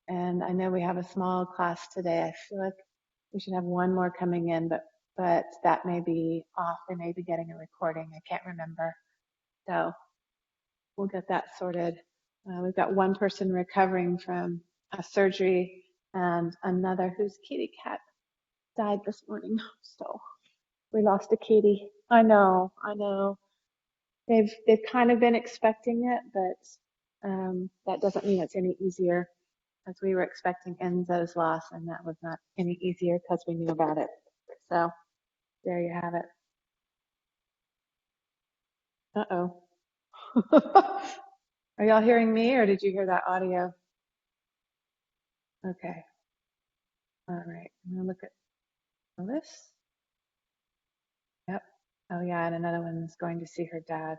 And I know we have a small class today. I feel like we should have one more coming in, but that may be off. They may be getting a recording. I can't remember. So we'll get that sorted. We've got one person recovering from a surgery and another whose kitty cat died this morning. So we lost a kitty. I know. They've kind of been expecting it, but that doesn't mean it's any easier, as we were expecting Enzo's loss, and that was not any easier because we knew about it. So there you have it. Uh-oh. Are y'all hearing me, or did you hear that audio? Okay. All right. I'm gonna look at this. Yep. Oh yeah, and another one's going to see her dad.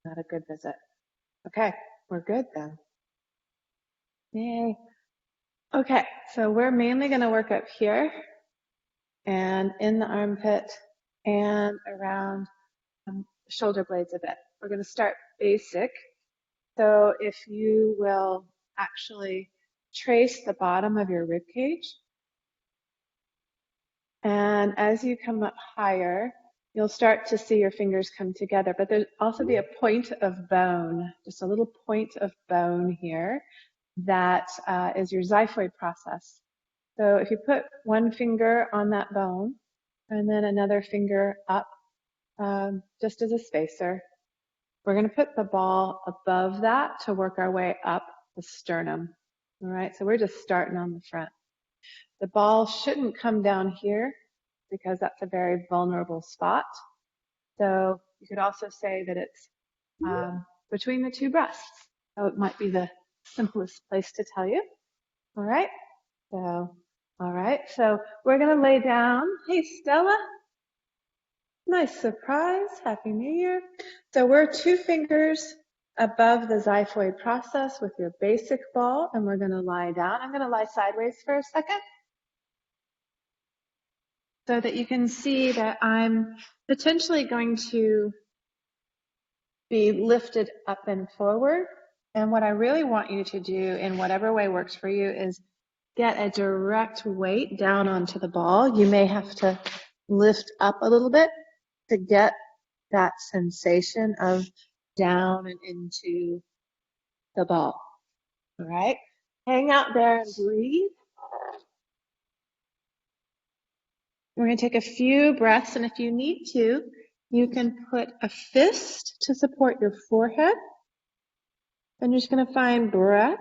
Not a good visit. Okay, we're good then. Yay. Okay, so we're mainly gonna work up here and in the armpit and around shoulder blades a bit. We're gonna start basic. So if you will actually trace the bottom of your rib cage, and as you come up higher, you'll start to see your fingers come together, but there'll also be a point of bone, just a little point of bone here that is your xiphoid process. So if you put one finger on that bone and then another finger up, just as a spacer, we're going to put the ball above that to work our way up the sternum. All right, so we're just starting on the front. The ball shouldn't come down here because that's a very vulnerable spot. So you could also say that it's between the two breasts. So it might be the simplest place to tell you. All right, so we're going to lay down. Hey, Stella. Nice surprise. Happy New Year. So we're 2 fingers above the xiphoid process with your basic ball, and we're going to lie down. I'm going to lie sideways for a second so that you can see that I'm potentially going to be lifted up and forward. And what I really want you to do in whatever way works for you is get a direct weight down onto the ball. You may have to lift up a little bit to get that sensation of down and into the ball. All right? Hang out there and breathe. We're going to take a few breaths, and if you need to, you can put a fist to support your forehead. And you're just going to find breath.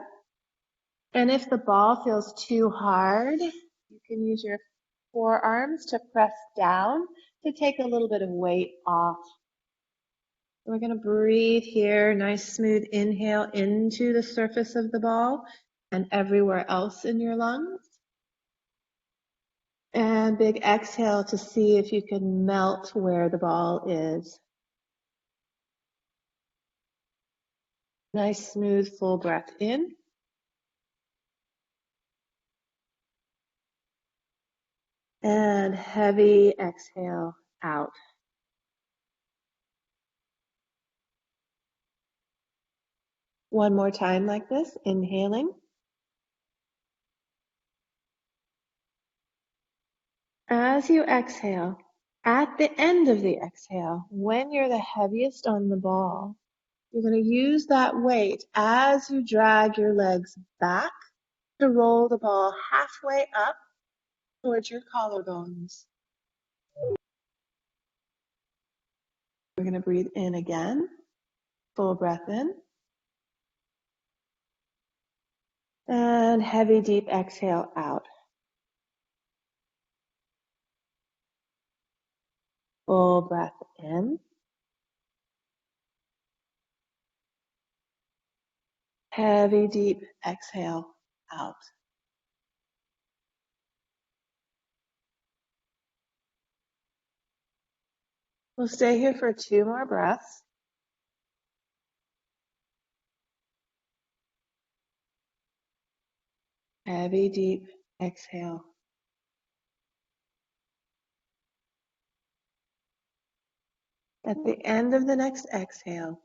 And if the ball feels too hard, you can use your forearms to press down to take a little bit of weight off. We're going to breathe here, nice smooth inhale into the surface of the ball and everywhere else in your lungs. And big exhale to see if you can melt where the ball is. Nice smooth full breath in. And heavy exhale out. One more time like this, inhaling. As you exhale, at the end of the exhale, when you're the heaviest on the ball, you're going to use that weight as you drag your legs back to roll the ball halfway up towards your collarbones. We're going to breathe in again, full breath in. And heavy, deep exhale out. Full breath in. Heavy, deep exhale out. We'll stay here for 2 more breaths. Heavy, deep exhale. At the end of the next exhale,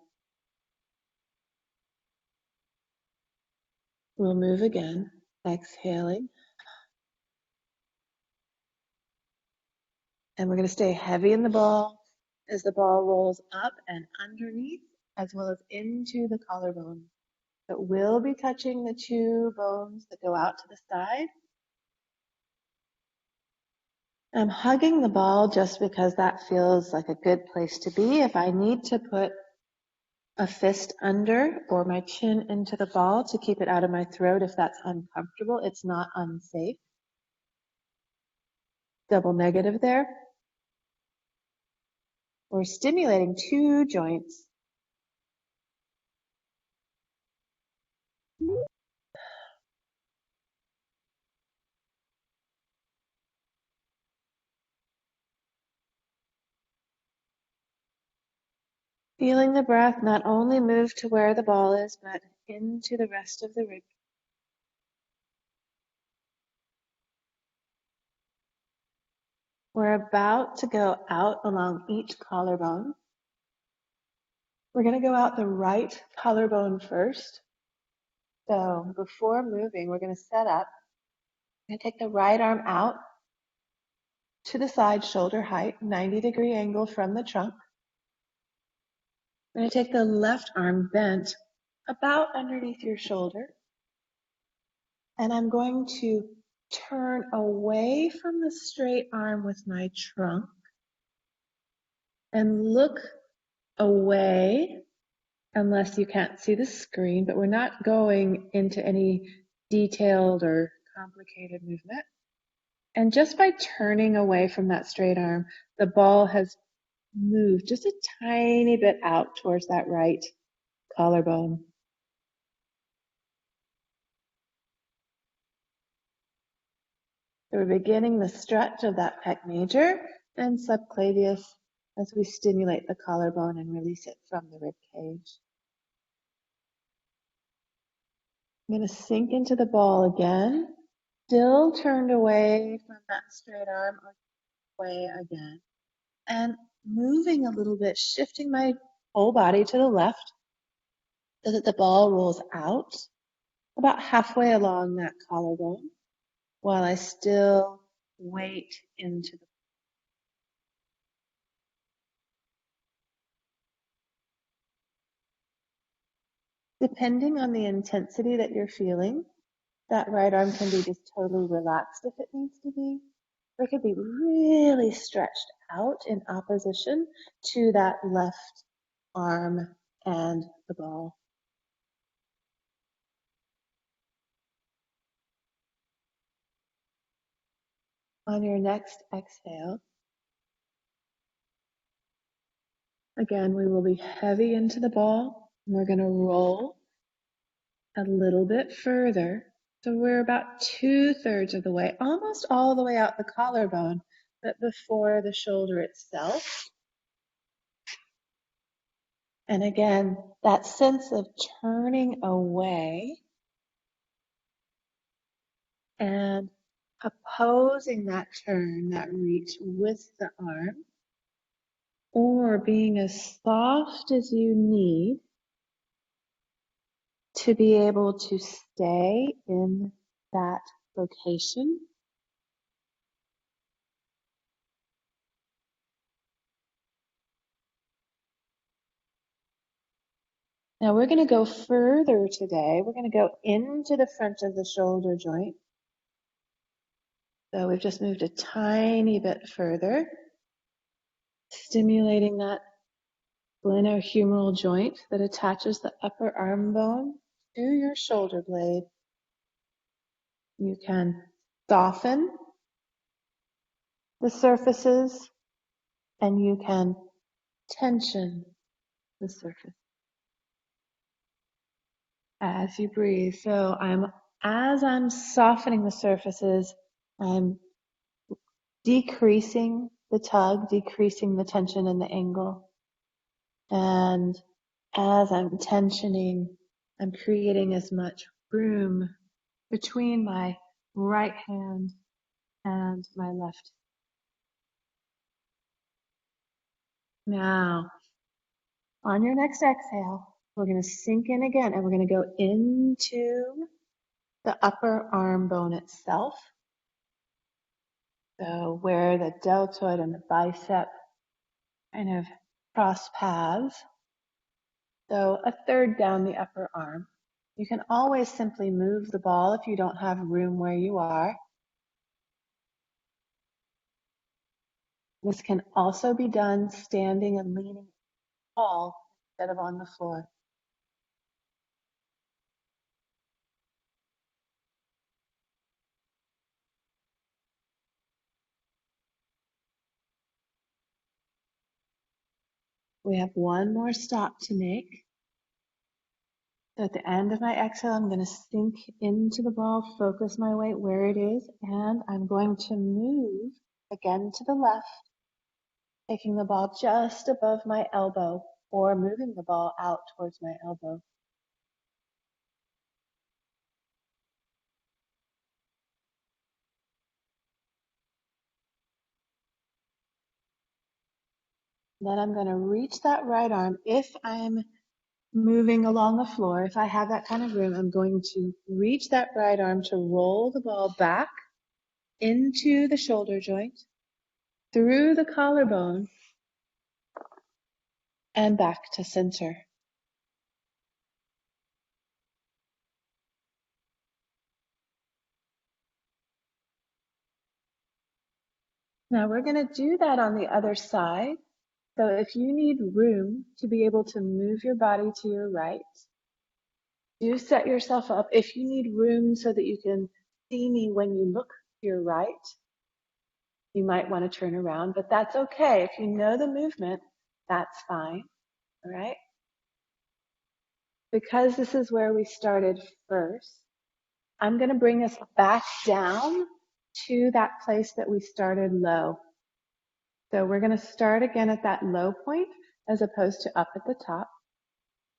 We'll move again, exhaling. And we're going to stay heavy in the ball as the ball rolls up and underneath, as well as into the collarbone. It will be touching the two bones that go out to the side. I'm hugging the ball just because that feels like a good place to be. If I need to put a fist under or my chin into the ball to keep it out of my throat, if that's uncomfortable, it's not unsafe. Double negative there. We're stimulating two joints. Feeling the breath not only move to where the ball is, but into the rest of the rib. We're about to go out along each collarbone. We're going to go out the right collarbone first. So before moving, we're going to set up. We're going to take the right arm out to the side, shoulder height, 90-degree angle from the trunk. We're going to take the left arm bent about underneath your shoulder. And I'm going to turn away from the straight arm with my trunk and look away, unless you can't see the screen, but we're not going into any detailed or complicated movement. And just by turning away from that straight arm, the ball has moved just a tiny bit out towards that right collarbone. So we're beginning the stretch of that pec major and subclavius as we stimulate the collarbone and release it from the rib cage. I'm going to sink into the ball again, still turned away from that straight arm, away again, and moving a little bit, shifting my whole body to the left so that the ball rolls out about halfway along that collarbone while I still wait into the. Depending on the intensity that you're feeling, that right arm can be just totally relaxed if it needs to be, or it could be really stretched out in opposition to that left arm and the ball. On your next exhale, again, we will be heavy into the ball, and we're going to roll a little bit further. So we're about 2/3 of the way, almost all the way out the collarbone, but before the shoulder itself. And again, that sense of turning away and opposing that turn, that reach with the arm, or being as soft as you need to be able to stay in that location. Now we're going to go further today. We're going to go into the front of the shoulder joint. So we've just moved a tiny bit further, stimulating that glenohumeral joint that attaches the upper arm bone to your shoulder blade. You can soften the surfaces and you can tension the surface as you breathe. So as I'm softening the surfaces, I'm decreasing the tug, decreasing the tension and the angle. And as I'm tensioning, I'm creating as much room between my right hand and my left. Now, on your next exhale, we're going to sink in again and we're going to go into the upper arm bone itself. So where the deltoid and the bicep kind of cross paths. So a third down the upper arm. You can always simply move the ball if you don't have room where you are. This can also be done standing and leaning tall instead of on the floor. We have one more stop to make. So at the end of my exhale, I'm going to sink into the ball, focus my weight where it is, and I'm going to move again to the left, taking the ball just above my elbow or moving the ball out towards my elbow. Then I'm going to reach that right arm. If I'm moving along the floor, if I have that kind of room, I'm going to reach that right arm to roll the ball back into the shoulder joint, through the collarbone, and back to center. Now we're going to do that on the other side. So if you need room to be able to move your body to your right, do set yourself up. If you need room so that you can see me when you look to your right, you might want to turn around, but that's okay. If you know the movement, that's fine. All right? Because this is where we started first, I'm going to bring us back down to that place that we started low. So we're going to start again at that low point as opposed to up at the top.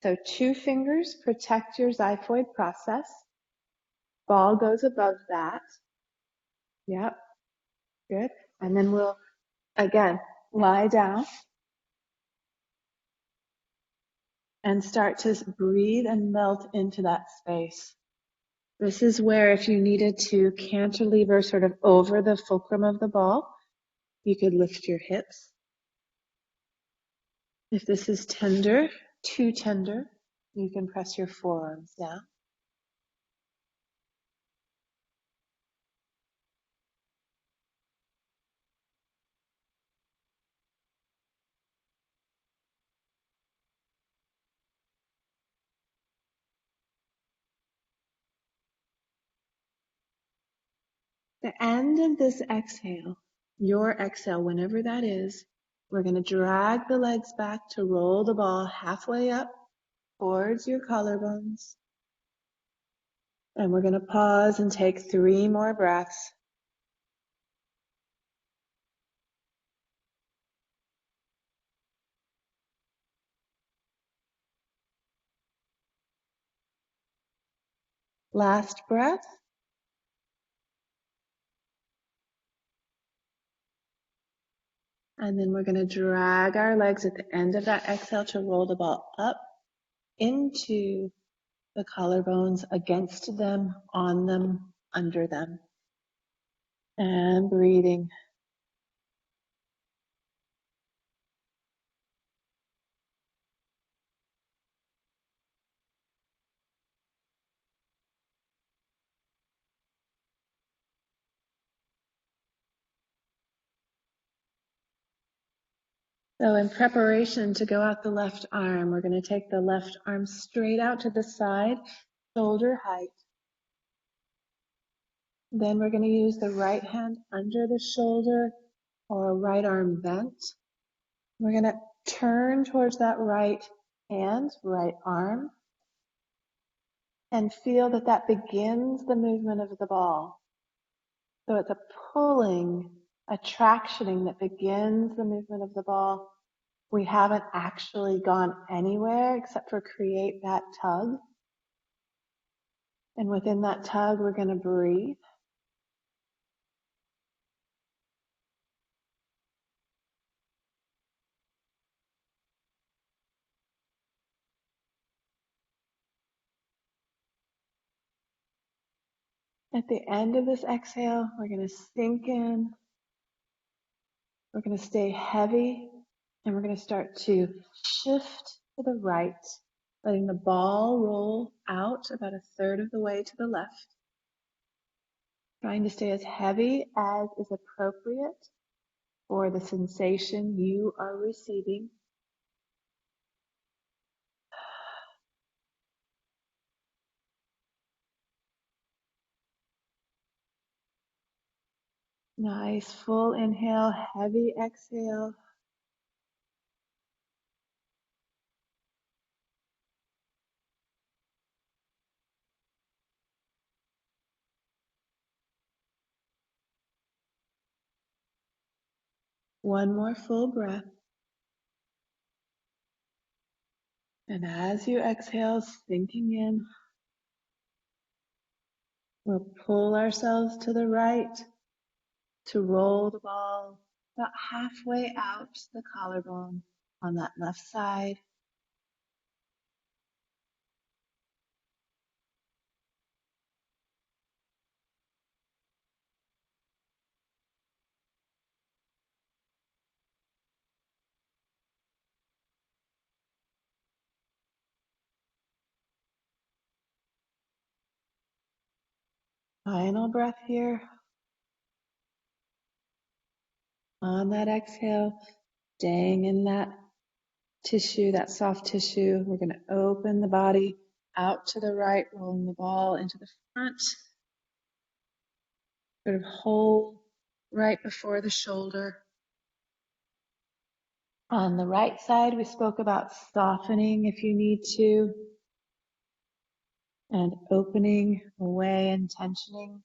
So 2 fingers protect your xiphoid process. Ball goes above that. Yep, good. And then we'll, again, lie down and start to breathe and melt into that space. This is where if you needed to cantilever sort of over the fulcrum of the ball, you could lift your hips. If this is tender, too tender, you can press your forearms down. The end of this exhale, your exhale, whenever that is, we're going to drag the legs back to roll the ball halfway up towards your collarbones. And we're going to pause and take 3 more breaths. Last breath. And then we're going to drag our legs at the end of that exhale to roll the ball up into the collarbones, against them, on them, under them. And breathing. So in preparation to go out the left arm, we're going to take the left arm straight out to the side, shoulder height. Then we're going to use the right hand under the shoulder or right arm bent. We're going to turn towards that right hand, right arm, and feel that that begins the movement of the ball. So it's a pulling, a tractioning that begins the movement of the ball. We haven't actually gone anywhere except for create that tug. And within that tug, we're going to breathe. At the end of this exhale, we're going to sink in. We're going to stay heavy, and we're going to start to shift to the right, letting the ball roll out about a third of the way to the left. Trying to stay as heavy as is appropriate for the sensation you are receiving. Nice, full inhale, heavy exhale. One more full breath. And as you exhale, sinking in, we'll pull ourselves to the right to roll the ball about halfway out the collarbone on that left side. Final breath here. On that exhale, staying in that tissue, that soft tissue, we're going to open the body out to the right, rolling the ball into the front. Sort of hold right before the shoulder. On the right side, we spoke about softening if you need to, and opening away and tensioning.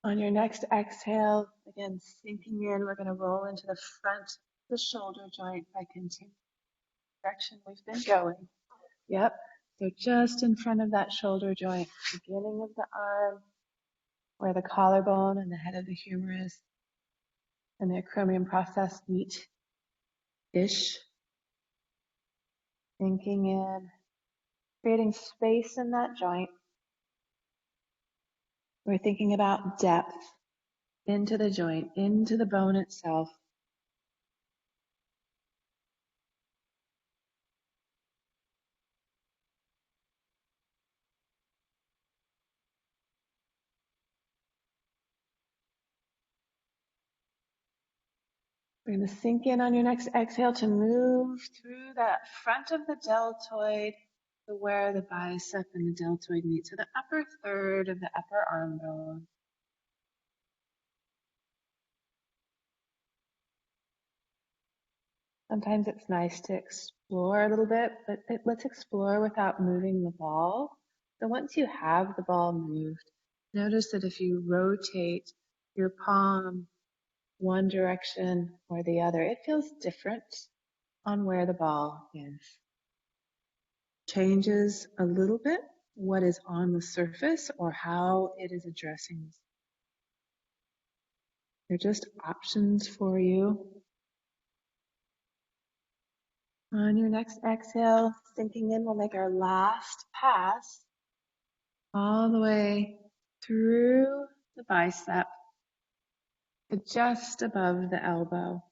On your next exhale, again, sinking in, we're going to roll into the front of the shoulder joint by continuing the direction we've been going. Yep. So just in front of that shoulder joint, beginning of the arm, where the collarbone and the head of the humerus and the acromion process meet-ish. Sinking in, creating space in that joint. We're thinking about depth into the joint, into the bone itself. We're going to sink in on your next exhale to move through that front of the deltoid to where the bicep and the deltoid meet, so the upper third of the upper arm bone. Sometimes it's nice to explore a little bit, but let's explore without moving the ball. So once you have the ball moved, notice that if you rotate your palm one direction or the other, it feels different on where the ball is. Changes a little bit what is on the surface or how it is addressing this. They're just options for you. On your next exhale, sinking in, we'll make our last pass all the way through the bicep to just above the elbow.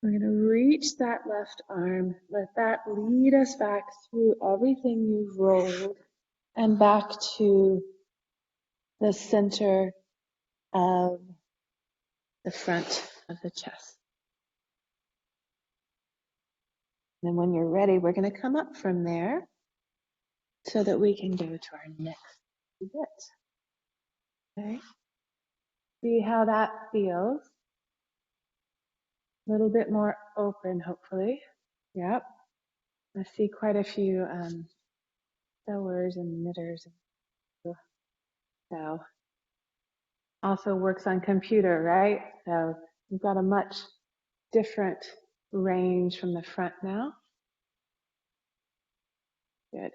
We're going to reach that left arm. Let that lead us back through everything you've rolled and back to the center of the front of the chest. And then when you're ready, we're going to come up from there so that we can go to our next bit. Okay? See how that feels. A little bit more open, hopefully. Yep. I see quite a few sewers and knitters. So also works on computer, right? So you've got a much different range from the front now. Good.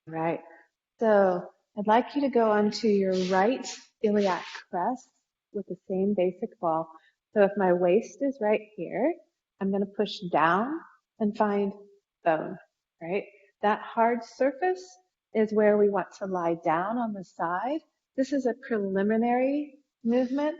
Right. So I'd like you to go onto your right iliac crest with the same basic ball. So if my waist is right here, I'm going to push down and find bone, right? That hard surface is where we want to lie down on the side. This is a preliminary movement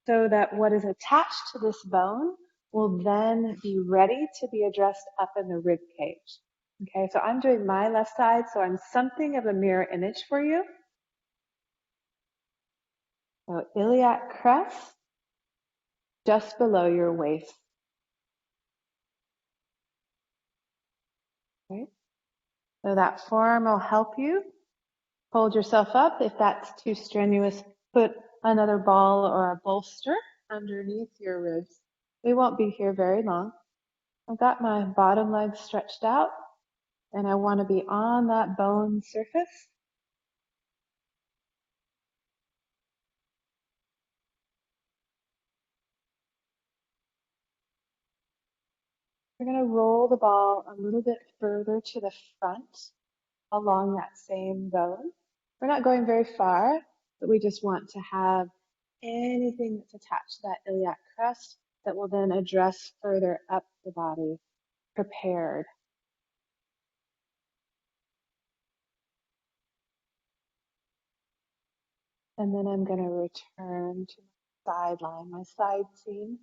so that what is attached to this bone will then be ready to be addressed up in the rib cage. Okay, so I'm doing my left side, so I'm something of a mirror image for you. So iliac crest, just below your waist. Okay, so that form will help you. Hold yourself up. If that's too strenuous, put another ball or a bolster underneath your ribs. We won't be here very long. I've got my bottom leg stretched out, and I want to be on that bone surface. We're going to roll the ball a little bit further to the front along that same bone. We're not going very far, but we just want to have anything that's attached to that iliac crest that will then address further up the body, prepared. And then I'm going to return to my sideline, my side seam.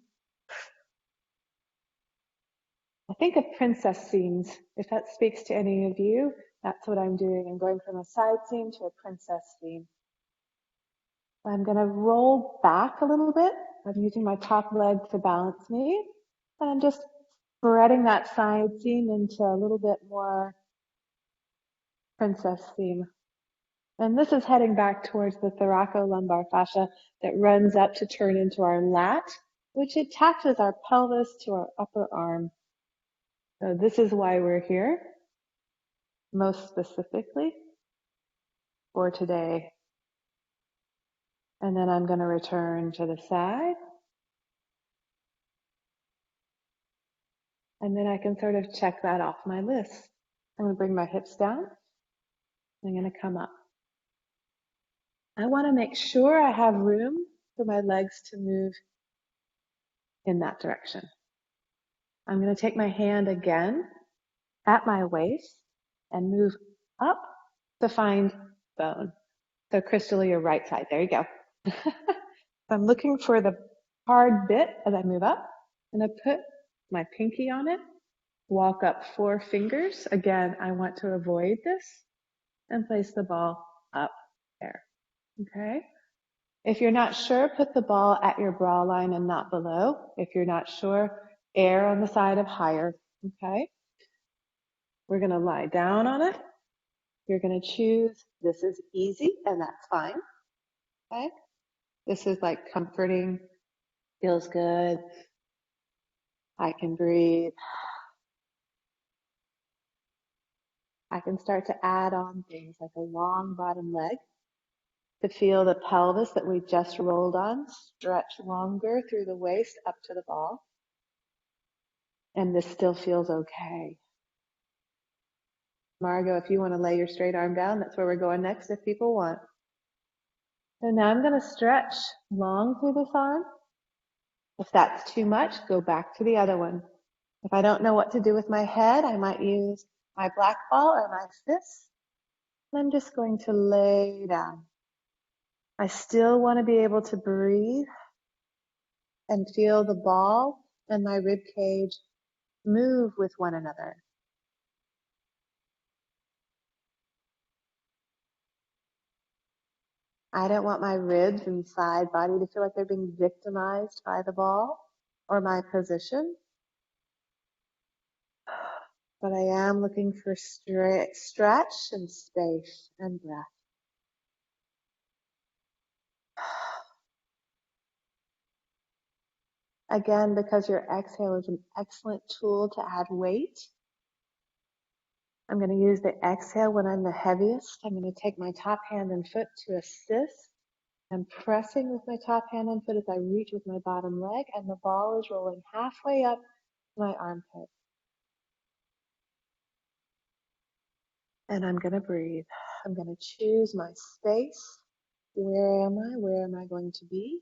I think of princess seams. If that speaks to any of you, that's what I'm doing. I'm going from a side seam to a princess seam. I'm going to roll back a little bit. I'm using my top leg to balance me. And I'm just spreading that side seam into a little bit more princess seam. And this is heading back towards the thoracolumbar fascia that runs up to turn into our lat, which attaches our pelvis to our upper arm. So this is why we're here, most specifically for today. And then I'm going to return to the side. And then I can sort of check that off my list. I'm going to bring my hips down. I'm going to come up. I want to make sure I have room for my legs to move in that direction. I'm going to take my hand again at my waist and move up to find bone. So Crystal, your right side. There you go. I'm looking for the hard bit as I move up. I'm going to put my pinky on it, walk up 4 fingers. Again, I want to avoid this and place the ball up there. Okay. If you're not sure, put the ball at your bra line and not below. If you're not sure, err on the side of higher. Okay. We're going to lie down on it. You're going to choose, this is easy, and that's fine. Okay. This is like comforting, feels good. I can breathe. I can start to add on things like a long bottom leg to feel the pelvis that we just rolled on stretch longer through the waist up to the ball. And this still feels okay. Margot, if you want to lay your straight arm down, that's where we're going next if people want. So now I'm going to stretch long through this arm. If that's too much, go back to the other one. If I don't know what to do with my head, I might use my black ball or my fist. I'm just going to lay down. I still want to be able to breathe and feel the ball and my rib cage move with one another. I don't want my ribs and side body to feel like they're being victimized by the ball or my position. But I am looking for stretch and space and breath. Again, because your exhale is an excellent tool to add weight, I'm going to use the exhale when I'm the heaviest. I'm going to take my top hand and foot to assist. I'm pressing with my top hand and foot as I reach with my bottom leg, and the ball is rolling halfway up my armpit. And I'm going to breathe. I'm going to choose my space. Where am I? Where am I going to be?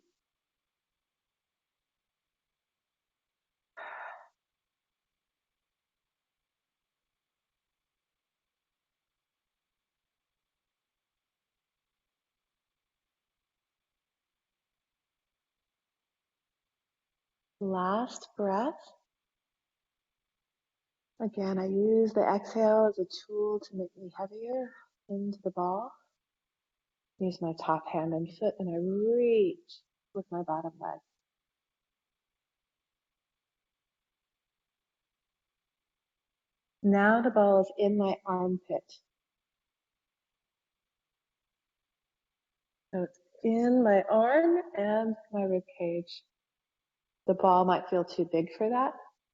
Last breath. Again, I use the exhale as a tool to make me heavier into the ball. Use my top hand and foot, and I reach with my bottom leg. Now the ball is in my armpit. So it's in my arm and my rib cage. The ball might feel too big for that.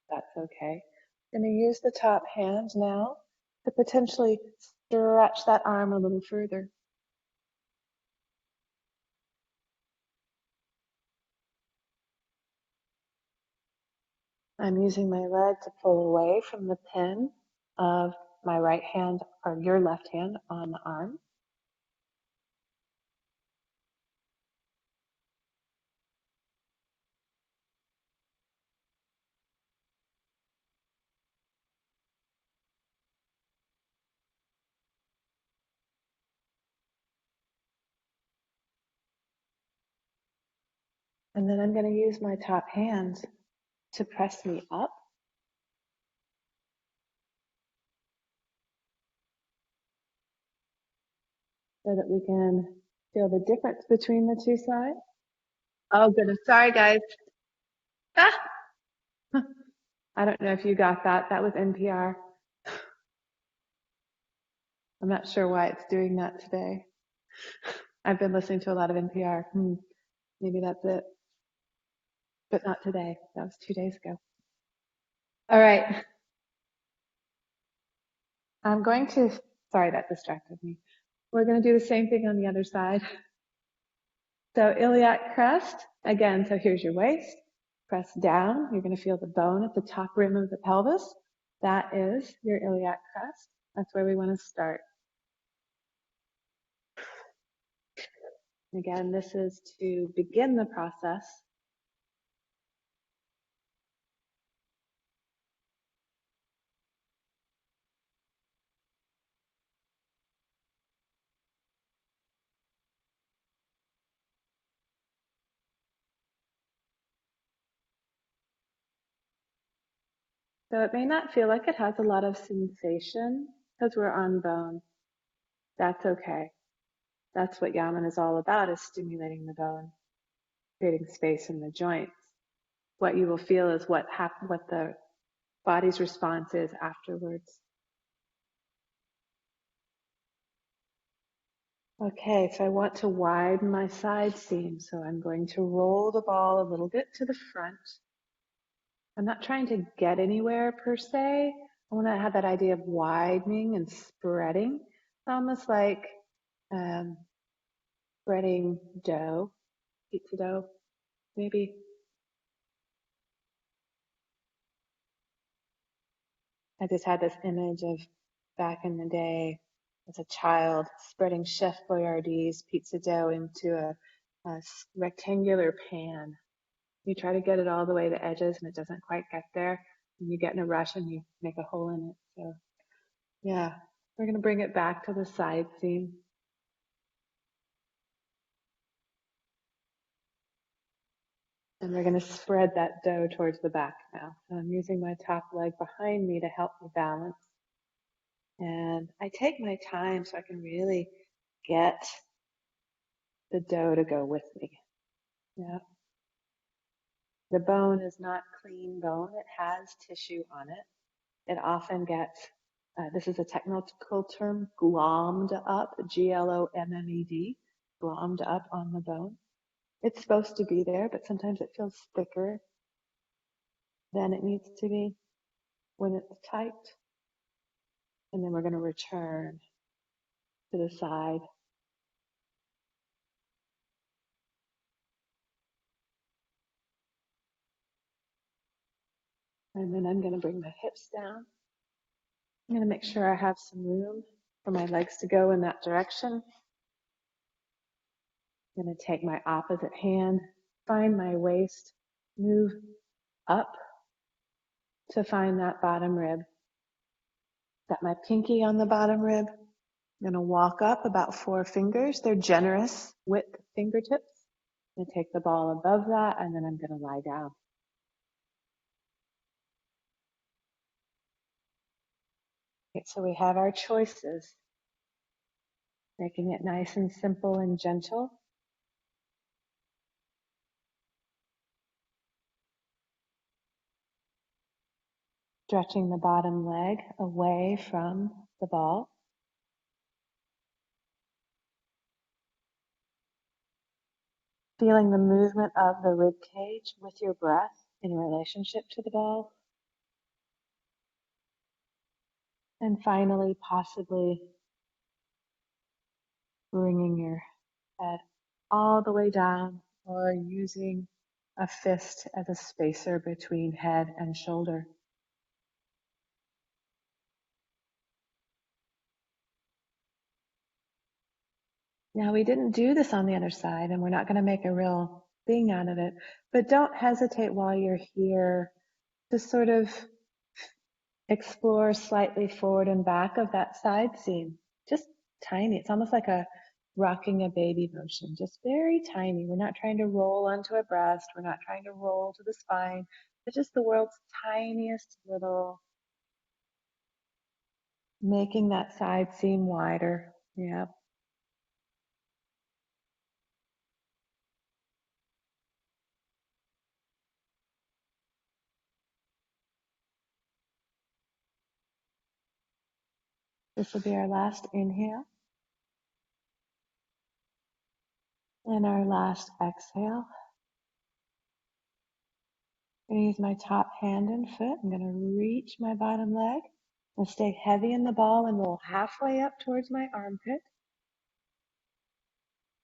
That's okay. I'm going to use the top hand now to potentially stretch that arm a little further. I'm using my leg to pull away from the pin of my right hand or your left hand on the arm. And then I'm going to use my top hand to press me up so that we can feel the difference between the two sides. Oh, goodness. Sorry, guys. Ah! I don't know if you got that. That was NPR. I'm not sure why it's doing that today. I've been listening to a lot of NPR. Maybe that's it. But not today. That was 2 days ago. All right. I'm going to, sorry, that distracted me. We're going to do the same thing on the other side. So iliac crest, again, so here's your waist. Press down. You're going to feel the bone at the top rim of the pelvis. That is your iliac crest. That's where we want to start. Again, this is to begin the process. So it may not feel like it has a lot of sensation because we're on bone. That's okay. That's what Yamuna is all about, is stimulating the bone, creating space in the joints. What you will feel is what the body's response is afterwards. Okay, so I want to widen my side seam, so I'm going to roll the ball a little bit to the front. I'm not trying to get anywhere per se. I want to have that idea of widening and spreading. It's almost like spreading dough, pizza dough, maybe. I just had this image of back in the day as a child spreading Chef Boyardee's pizza dough into a rectangular pan. You try to get it all the way to the edges and it doesn't quite get there. And you get in a rush and you make a hole in it. So yeah, we're going to bring it back to the side seam. And we're going to spread that dough towards the back now. So I'm using my top leg behind me to help me balance. And I take my time so I can really get the dough to go with me. Yeah. The bone is not clean bone. It has tissue on it. It often gets, this is a technical term, glommed up, Glommed, glommed up on the bone. It's supposed to be there, but sometimes it feels thicker than it needs to be when it's tight. And then we're going to return to the side. And then I'm going to bring my hips down. I'm going to make sure I have some room for my legs to go in that direction. I'm going to take my opposite hand, find my waist, move up to find that bottom rib. Got my pinky on the bottom rib. I'm going to walk up about 4 fingers. They're generous with fingertips. I'm going to take the ball above that, and then I'm going to lie down. Okay, so we have our choices, making it nice and simple and gentle. Stretching the bottom leg away from the ball. Feeling the movement of the rib cage with your breath in relationship to the ball. And finally, possibly bringing your head all the way down or using a fist as a spacer between head and shoulder. Now, we didn't do this on the other side, and we're not going to make a real thing out of it, but don't hesitate while you're here to sort of explore slightly forward and back of that side seam. Just tiny. It's almost like a rocking a baby motion, just very tiny. We're not trying to roll onto a breast. We're not trying to roll to the spine. It's just the world's tiniest little, making that side seam wider. Yeah. This will be our last inhale and our last exhale. I'm going to use my top hand and foot. I'm going to reach my bottom leg and stay heavy in the ball and roll halfway up towards my armpit.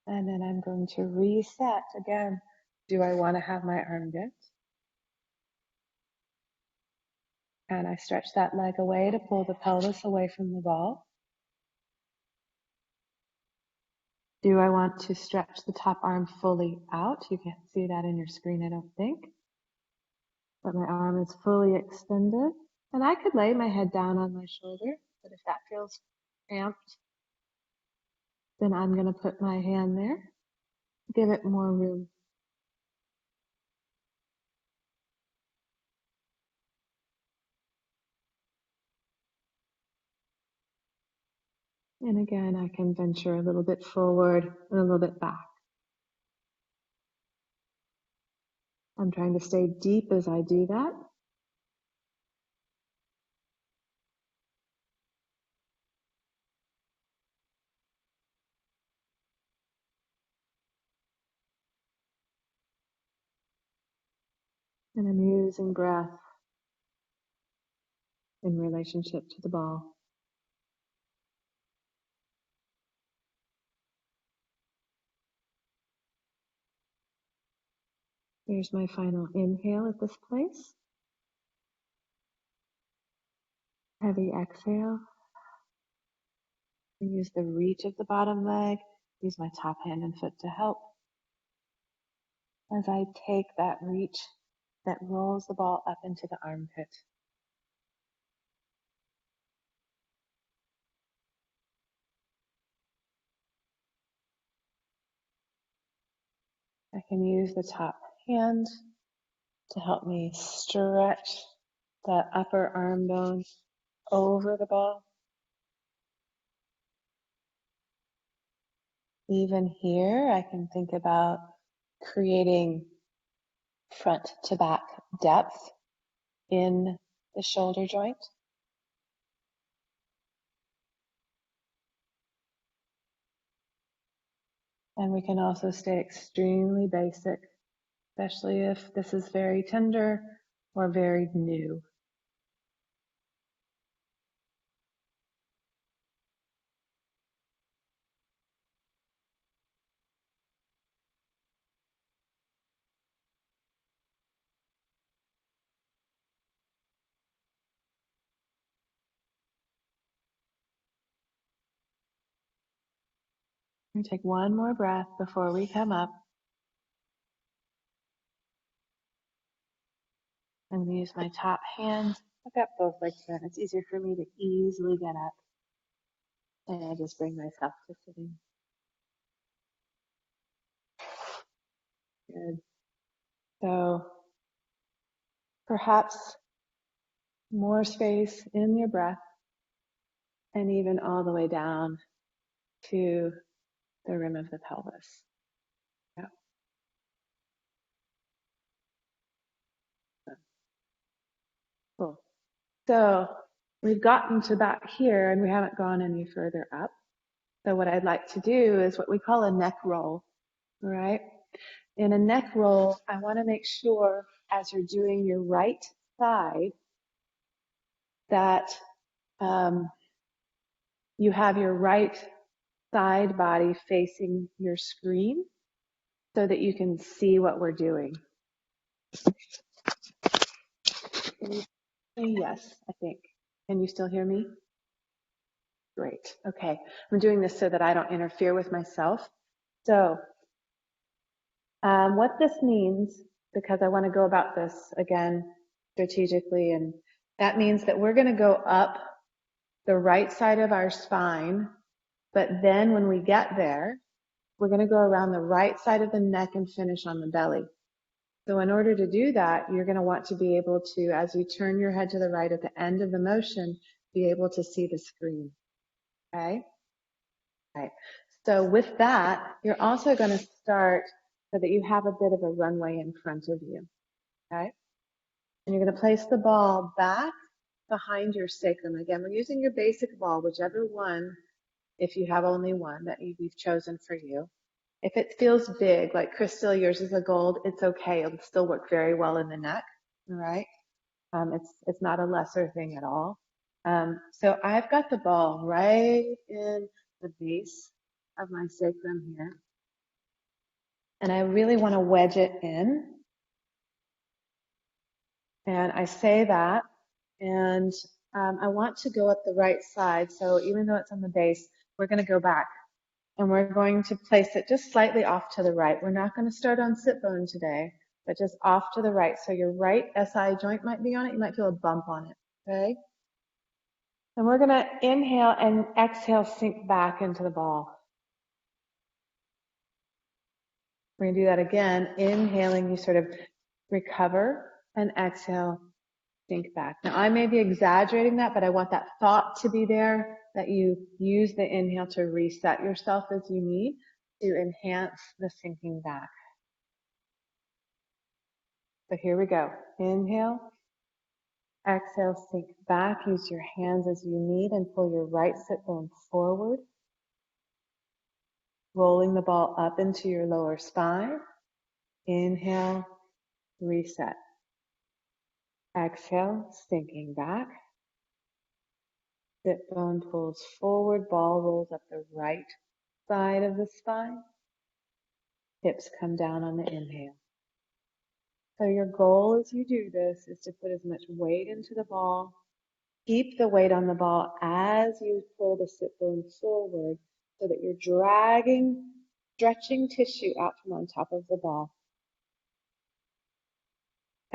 And then I'm going to reset again. Do I want to have my armpit? And I stretch that leg away to pull the pelvis away from the ball. Do I want to stretch the top arm fully out? You can't see that in your screen, I don't think. But my arm is fully extended. And I could lay my head down on my shoulder, but if that feels amped, then I'm going to put my hand there. Give it more room. And again, I can venture a little bit forward and a little bit back. I'm trying to stay deep as I do that. And I'm using breath in relationship to the ball. Here's my final inhale at this place. Heavy exhale. I use the reach of the bottom leg. Use my top hand and foot to help. As I take that reach that rolls the ball up into the armpit. I can use the top hand to help me stretch that upper arm bone over the ball. Even here, I can think about creating front to back depth in the shoulder joint. And we can also stay extremely basic, especially if this is very tender or very new? And take one more breath before we come up. I'm going to use my top hand. I've got both legs bent. It's easier for me to easily get up. And I just bring myself to sitting. Good. So perhaps more space in your breath and even all the way down to the rim of the pelvis. Yeah. Cool. So we've gotten to about here and we haven't gone any further up. So what I'd like to do is what we call a neck roll, all right? In a neck roll, I want to make sure as you're doing your right side that you have your right side body facing your screen so that you can see what we're doing. Can you say yes, I think? Can you still hear me? Great. Okay. I'm doing this so that I don't interfere with myself. So what this means, because I want to go about this again strategically, and that means that we're going to go up the right side of our spine, but then when we get there, we're going to go around the right side of the neck and finish on the belly. So in order to do that, you're going to want to be able to, as you turn your head to the right at the end of the motion, be able to see the screen. Okay? Right. So with that, you're also going to start so that you have a bit of a runway in front of you. Okay? And you're going to place the ball back behind your sacrum. Again, we're using your basic ball, whichever one, if you have only one that you've chosen for you. If it feels big, like Crystal, yours is a gold, it's okay. It'll still work very well in the neck. All right? It's not a lesser thing at all. So I've got the ball right in the base of my sacrum here. And I really want to wedge it in. And I say that, and I want to go up the right side. So even though it's on the base, we're going to go back. And we're going to place it just slightly off to the right. We're not going to start on sit bone today, but just off to the right. So your right SI joint might be on it. You might feel a bump on it, okay? And we're going to inhale and exhale, sink back into the ball. We're going to do that again. Inhaling, you sort of recover, and exhale, sink back. Now, I may be exaggerating that, but I want that thought to be there, that you use the inhale to reset yourself as you need to enhance the sinking back. So here we go. Inhale, exhale, sink back. Use your hands as you need and pull your right sit bone forward, rolling the ball up into your lower spine. Inhale, reset. Exhale, sinking back. Sit bone pulls forward, ball rolls up the right side of the spine. Hips come down on the inhale. So your goal as you do this is to put as much weight into the ball. Keep the weight on the ball as you pull the sit bone forward so that you're dragging, stretching tissue out from on top of the ball.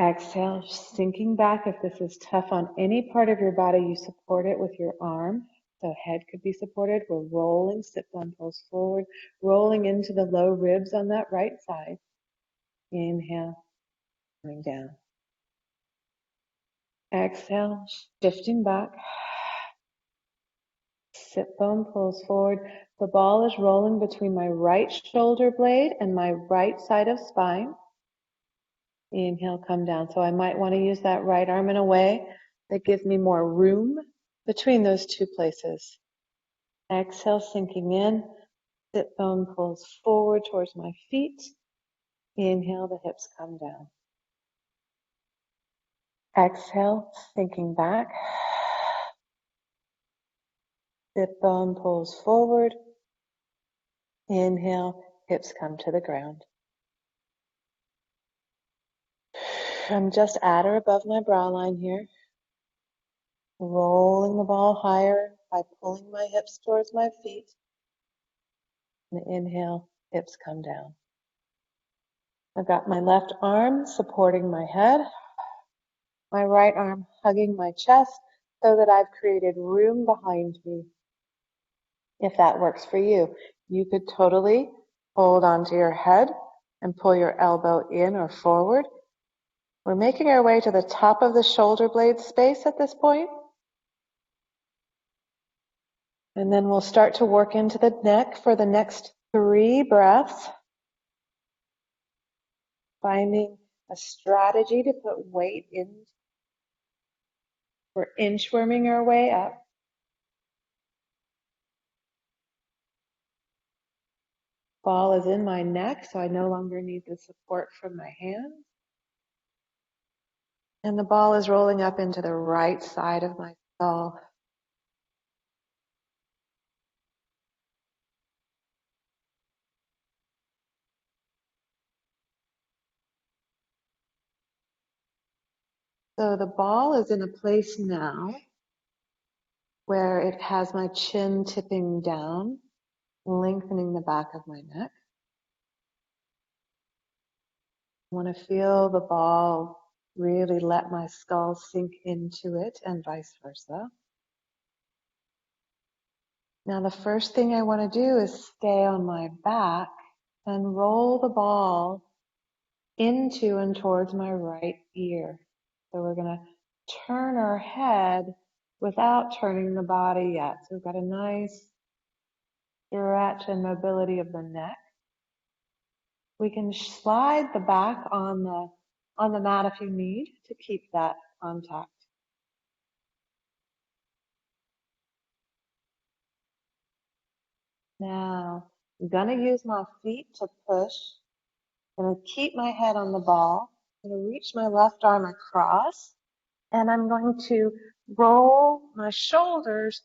Exhale, sinking back. If this is tough on any part of your body, you support it with your arm. So head could be supported. We're rolling, sit bone pulls forward, rolling into the low ribs on that right side. Inhale, coming down. Exhale, shifting back. Sit bone pulls forward. The ball is rolling between my right shoulder blade and my right side of spine. Inhale, come down. So I might want to use that right arm in a way that gives me more room between those two places. Exhale, sinking in. Sit bone pulls forward towards my feet. Inhale, the hips come down. Exhale, sinking back. Hip bone pulls forward. Inhale, hips come to the ground. I'm just at or above my brow line here. Rolling the ball higher by pulling my hips towards my feet. And inhale, hips come down. I've got my left arm supporting my head, my right arm hugging my chest so that I've created room behind me. If that works for you, you could totally hold onto your head and pull your elbow in or forward. We're making our way to the top of the shoulder blade space at this point. And then we'll start to work into the neck for the next 3 breaths, finding a strategy to put weight in. We're inchworming our way up. Ball is in my neck, so I no longer need the support from my hands. And the ball is rolling up into the right side of my skull. So the ball is in a place now where it has my chin tipping down, lengthening the back of my neck. I want to feel the ball really let my skull sink into it and vice versa. Now the first thing I want to do is stay on my back and roll the ball into and towards my right ear. So we're going to turn our head without turning the body yet. So we've got a nice stretch and mobility of the neck. We can slide the back on the mat if you need to keep that contact. Now, I'm going to use my feet to push. I'm going to keep my head on the ball. I'm going to reach my left arm across, and I'm going to roll my shoulders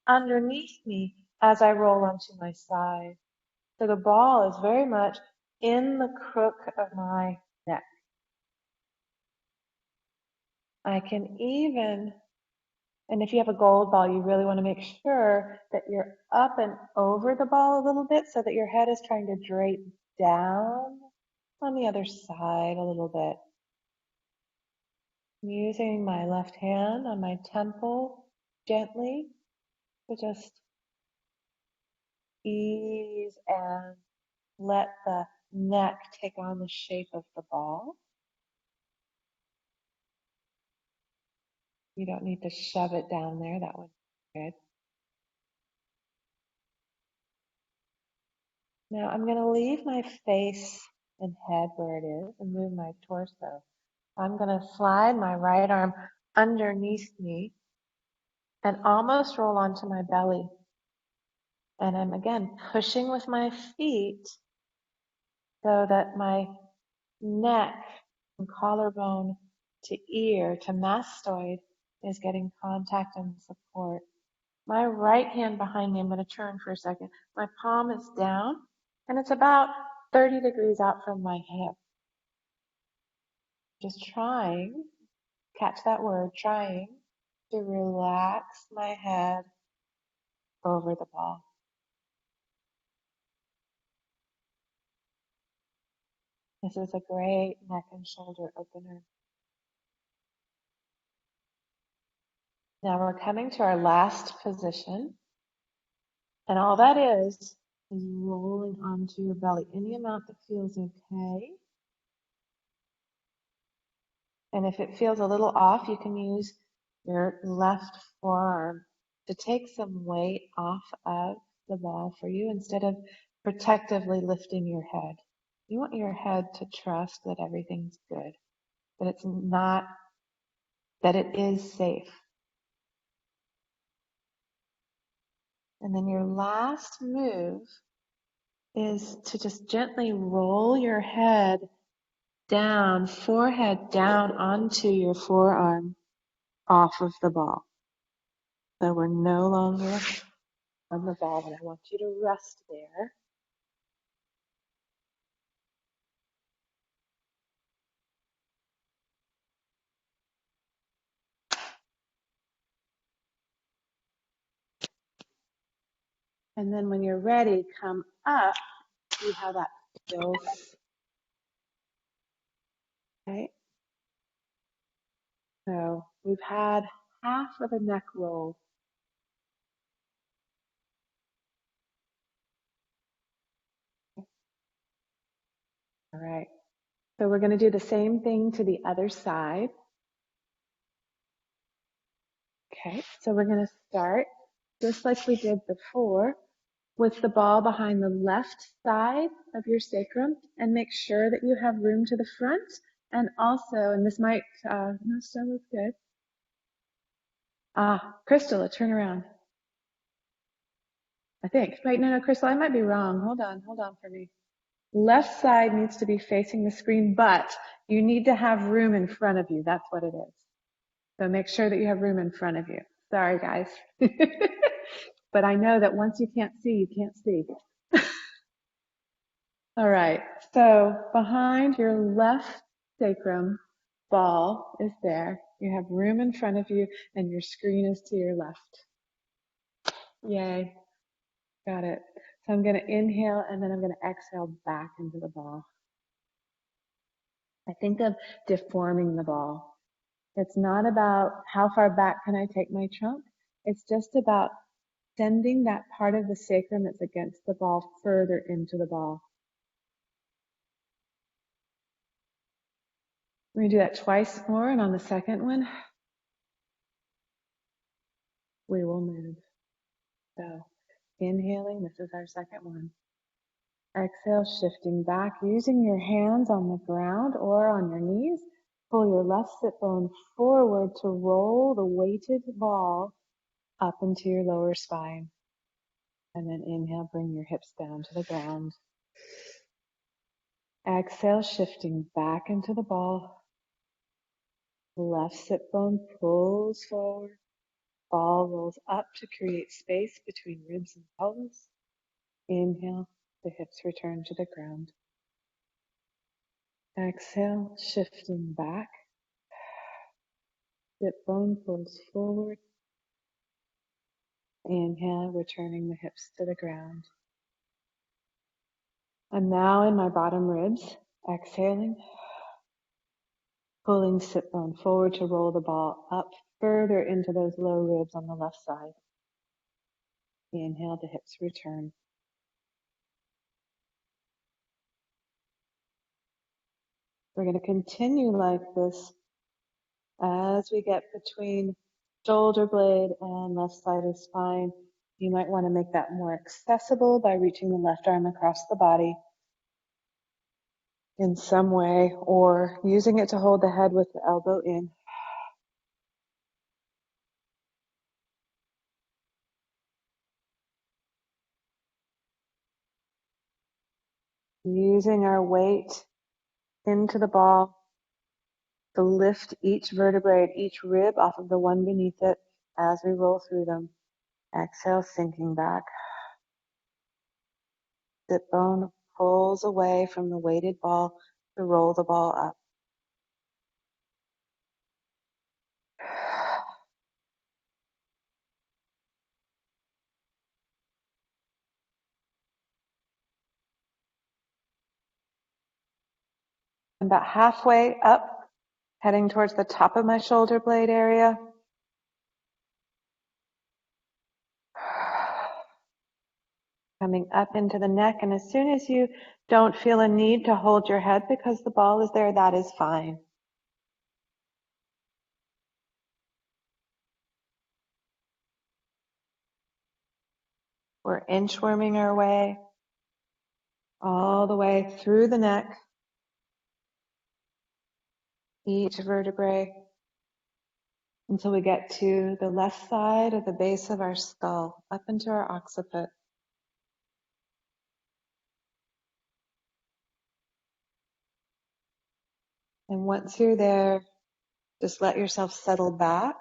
underneath me as I roll onto my side. So the ball is very much in the crook of my neck. I can even, and if you have a gold ball, you really want to make sure that you're up and over the ball a little bit so that your head is trying to drape down on the other side a little bit. I'm using my left hand on my temple gently to just ease and let the neck take on the shape of the ball. You don't need to shove it down there. That would be good. Now I'm going to leave my face and head where it is and move my torso. I'm going to slide my right arm underneath me and almost roll onto my belly. And I'm again pushing with my feet so that my neck from collarbone to ear to mastoid is getting contact and support. My right hand behind me, I'm going to turn for a second. My palm is down and it's about 30 degrees out from my hip. Just trying, catch that word, trying to relax my head over the ball. This is a great neck and shoulder opener. Now we're coming to our last position. And all that is rolling onto your belly. Any amount that feels okay. And if it feels a little off, you can use your left forearm to take some weight off of the ball for you instead of protectively lifting your head. You want your head to trust that everything's good, that it's not, that it is safe. And then your last move is to just gently roll your head down, forehead down onto your forearm, off of the ball. So we're no longer on the ball, but I want you to rest there. And then when you're ready, come up. See how that feels. Okay. So we've had half of a neck roll. All right. So we're going to do the same thing to the other side. Okay. So we're going to start just like we did before with the ball behind the left side of your sacrum, and make sure that you have room to the front. And also, and this might, no, still look good. Crystal, turn around. I think. Wait, no, Crystal, I might be wrong. Hold on for me. Left side needs to be facing the screen, but you need to have room in front of you. That's what it is. So make sure that you have room in front of you. Sorry, guys. But I know that once you can't see, you can't see. All right. So behind your left sacrum, ball is there. You have room in front of you, and your screen is to your left. Yay. Got it. So I'm going to inhale, and then I'm going to exhale back into the ball. I think of deforming the ball. It's not about how far back can I take my trunk. It's just about sending that part of the sacrum that's against the ball further into the ball. We're going to do that twice more, and on the second one, we will move. So inhaling, this is our second one. Exhale, shifting back, using your hands on the ground or on your knees. Pull your left sit bone forward to roll the weighted ball up into your lower spine. And then inhale, bring your hips down to the ground. Exhale, shifting back into the ball. Left sit bone pulls forward. Ball rolls up to create space between ribs and pelvis. Inhale, the hips return to the ground. Exhale, shifting back. Sit bone pulls forward. Inhale, returning the hips to the ground. I'm now in my bottom ribs. Exhaling. Pulling sit bone forward to roll the ball up further into those low ribs on the left side. Inhale, the hips return. We're going to continue like this as we get between shoulder blade and left side of spine. You might want to make that more accessible by reaching the left arm across the body in some way, or using it to hold the head with the elbow in. Using our weight into the ball to lift each vertebrae, each rib off of the one beneath it as we roll through them. Exhale, sinking back. Sit bone pulls away from the weighted ball to roll the ball up. About halfway up, heading towards the top of my shoulder blade area. Coming up into the neck, and as soon as you don't feel a need to hold your head because the ball is there, that is fine. We're inchworming our way all the way through the neck, each vertebrae, until we get to the left side of the base of our skull, up into our occiput. And once you're there, just let yourself settle back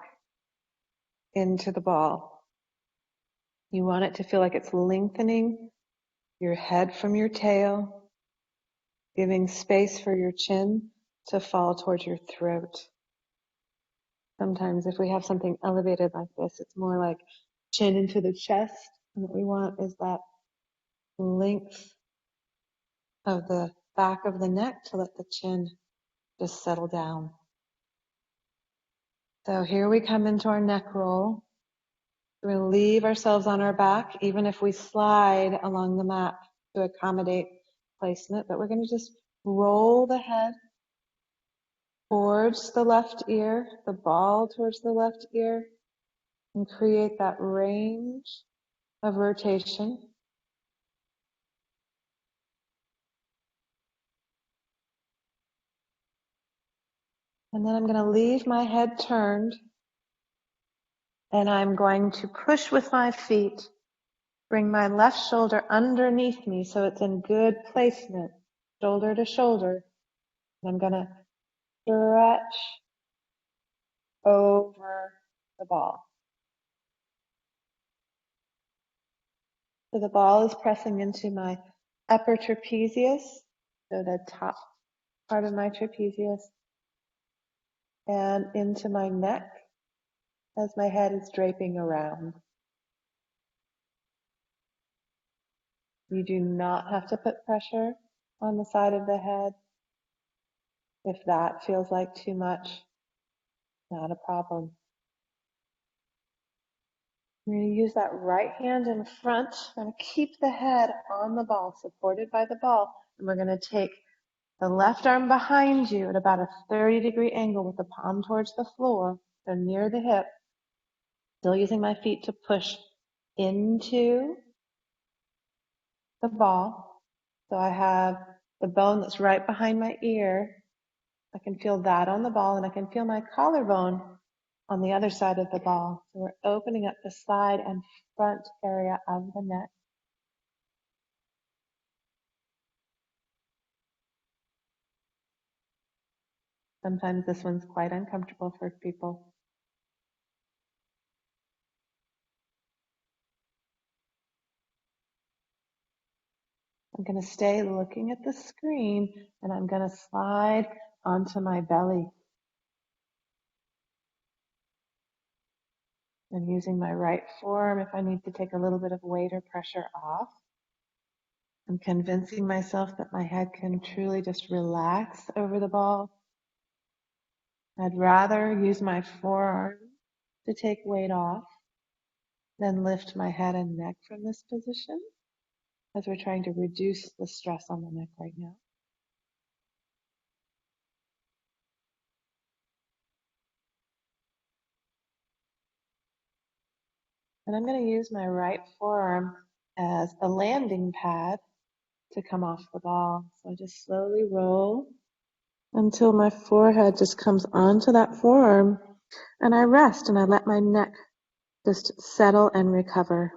into the ball. You want it to feel like it's lengthening your head from your tail, giving space for your chin to fall towards your throat. Sometimes if we have something elevated like this, it's more like chin into the chest. And what we want is that length of the back of the neck to let the chin just settle down. So here we come into our neck roll. We're going to leave ourselves on our back, even if we slide along the mat to accommodate placement, but we're going to just roll the head towards the left ear, the ball towards the left ear, and create that range of rotation. And then I'm going to leave my head turned, and I'm going to push with my feet, bring my left shoulder underneath me so it's in good placement, shoulder to shoulder. And I'm going to stretch over the ball. So the ball is pressing into my upper trapezius, so the top part of my trapezius, and into my neck as my head is draping around. You do not have to put pressure on the side of the head. If that feels like too much, not a problem. I'm going to use that right hand in front. I'm going to keep the head on the ball, supported by the ball. And we're going to take the left arm behind you at about a 30-degree angle with the palm towards the floor, so near the hip. Still using my feet to push into the ball. So I have the bone that's right behind my ear. I can feel that on the ball, and I can feel my collarbone on the other side of the ball. So we're opening up the side and front area of the neck. Sometimes this one's quite uncomfortable for people. I'm going to stay looking at the screen, and I'm going to slide onto my belly. I'm using my right forearm if I need to take a little bit of weight or pressure off. I'm convincing myself that my head can truly just relax over the ball. I'd rather use my forearm to take weight off than lift my head and neck from this position, as we're trying to reduce the stress on the neck right now. And I'm going to use my right forearm as a landing pad to come off the ball. So I just slowly roll until my forehead just comes onto that forearm, and I rest and I let my neck just settle and recover.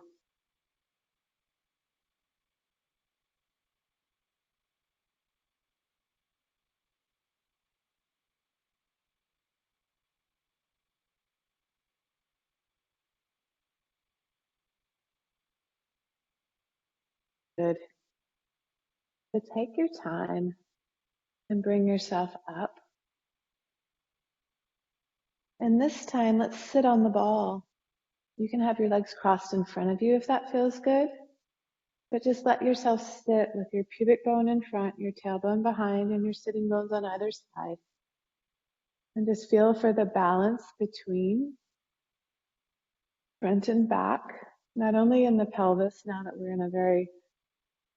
Good. So take your time and bring yourself up. And this time, let's sit on the ball. You can have your legs crossed in front of you if that feels good. But just let yourself sit with your pubic bone in front, your tailbone behind, and your sitting bones on either side. And just feel for the balance between front and back, not only in the pelvis, now that we're in a very,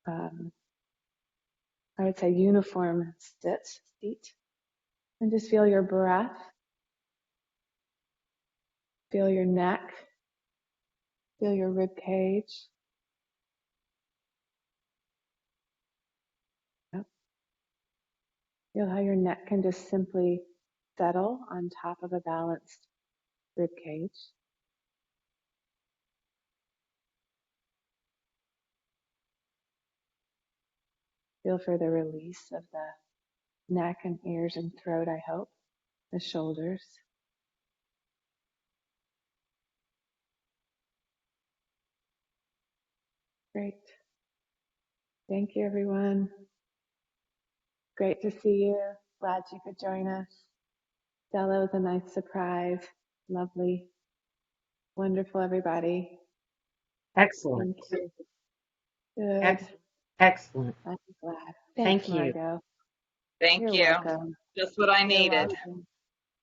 I would say, uniform seat. And just feel your breath, feel your neck, feel your rib cage. Feel how your neck can just simply settle on top of a balanced rib cage. Feel for the release of the neck and ears and throat, I hope. The shoulders. Great. Thank you, everyone. Great to see you. Glad you could join us. Stella was a nice surprise. Lovely. Wonderful, everybody. Excellent. Thank you. Good. Ex- Excellent. I'm glad. Thanks, Thank you. Margot. Thank You're you. welcome. Just what I You're needed. welcome.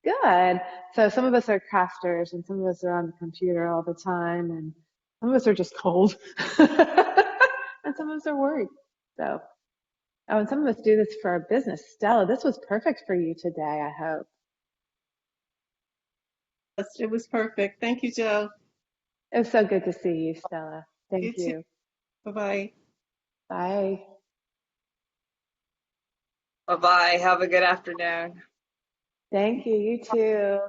Good. So some of us are crafters and some of us are on the computer all the time and some of us are just cold. And some of us are worried. So, oh, and some of us do this for our business. Stella, this was perfect for you today, I hope. Yes, it was perfect. Thank you, Jo. It was so good to see you, Stella. You Thank too. you. Bye-bye. Bye. Bye-bye. Have a good afternoon. Thank you. You too.